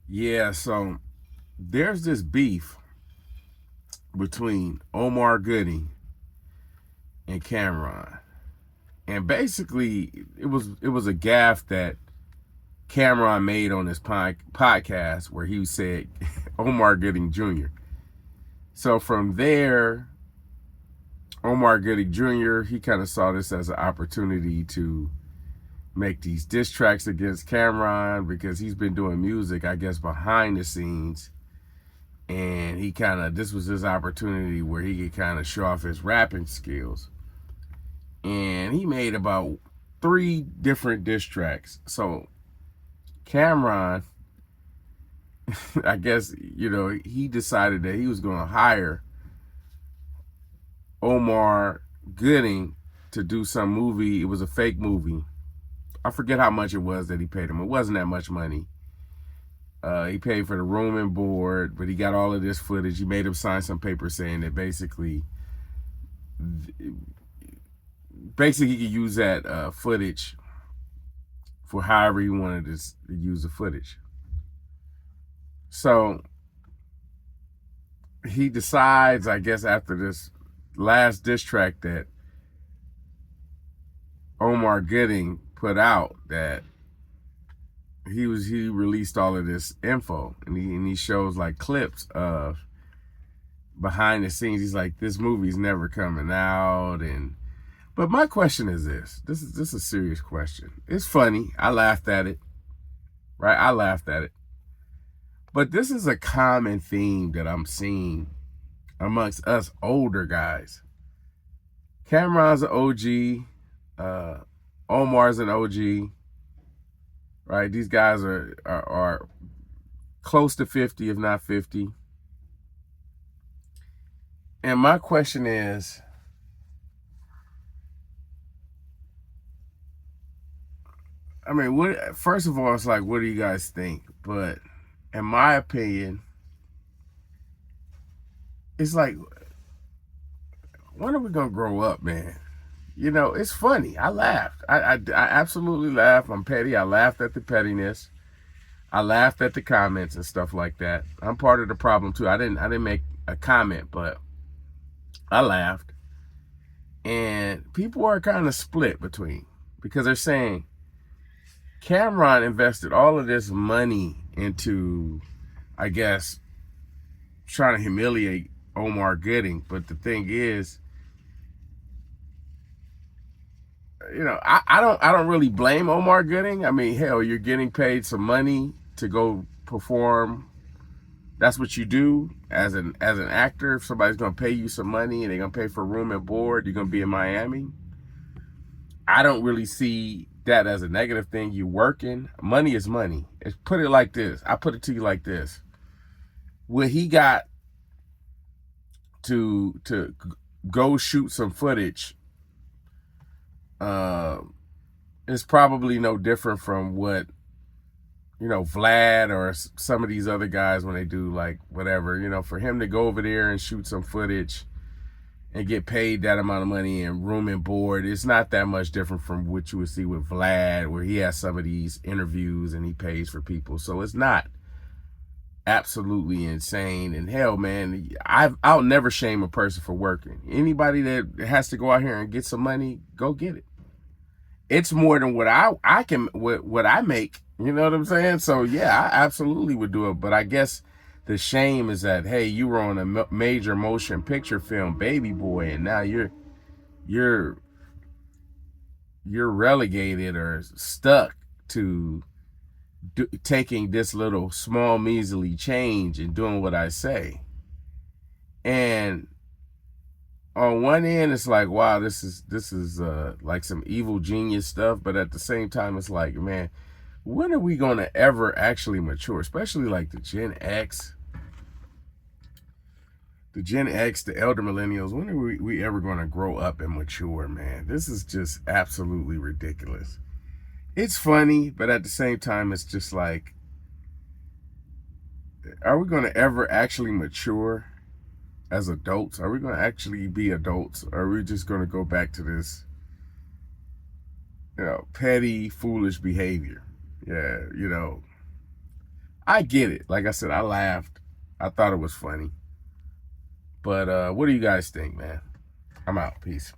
Yeah, so there's this beef between Omar Gooding and Cameron. And basically it was a gaffe that Cameron made on his podcast where he said Omar Gooding Jr. So from there, Omar Gooding Jr., he kind of saw this as an opportunity to make these diss tracks against Cameron because he's been doing music, I guess, behind the scenes. And this was his opportunity where he could kind of show off his rapping skills. And he made about 3 different diss tracks. So Cameron, I guess, he decided that he was going to hire Omar Gooding to do some movie. It was a fake movie. I forget how much it was that he paid him. It wasn't that much money. He paid for the room and board, but he got all of this footage. He made him sign some paper saying that basically he could use that footage for however he wanted to use the footage. So he decides, I guess, after this last diss track that Omar Gooding put out, that he released all of this info, and he shows like clips of behind the scenes. He's like, this movie's never coming out. But my question is this is a serious question. It's funny. I laughed at it. Right? I laughed at it. But this is a common theme that I'm seeing amongst us older guys. Cameron's an OG. Omar's an OG. Right? These guys are close to 50, if not 50. And my question is, I mean, first of all, it's like, what do you guys think? But in my opinion, it's like, when are we gonna grow up, man? It's funny. I laughed. I absolutely laughed. I'm petty. I laughed at the pettiness. I laughed at the comments and stuff like that. I'm part of the problem too. I didn't make a comment, but I laughed. And people are kind of split because they're saying Cameron invested all of this money into, I guess, trying to humiliate Omar Gooding. But the thing is, I don't really blame Omar Gooding. I mean, hell, you're getting paid some money to go perform. That's what you do as an actor. If somebody's gonna pay you some money and they're gonna pay for room and board, you're gonna be in Miami. I don't really see that as a negative thing. You working. Money is money. Put it like this. I put it to you like this. When he got to go shoot some footage, it's probably no different from what Vlad or some of these other guys when they do like whatever. For him to go over there and shoot some footage and get paid that amount of money and room and board, it's not that much different from what you would see with Vlad, where he has some of these interviews and he pays for people. So it's not absolutely insane. And hell, man, I'll never shame a person for working. Anybody that has to go out here and get some money, go get it. It's more than what what I make. You know what I'm saying? So yeah, I absolutely would do it. But I guess the shame is that, hey, you were on a major motion picture film, Baby Boy, and now you're relegated or stuck to taking this little small measly change and doing what I say. And on one end, it's like, wow, this is like some evil genius stuff. But at the same time, it's like, man, when are we going to ever actually mature? Especially like the Gen X, the elder millennials. When are we ever going to grow up and mature, man? This is just absolutely ridiculous. It's funny, but at the same time, it's just like, are we going to ever actually mature as adults? Are we going to actually be adults? Or are we just going to go back to this, petty, foolish behavior? Yeah, I get it. Like I said, I laughed. I thought it was funny. But what do you guys think, man? I'm out. Peace.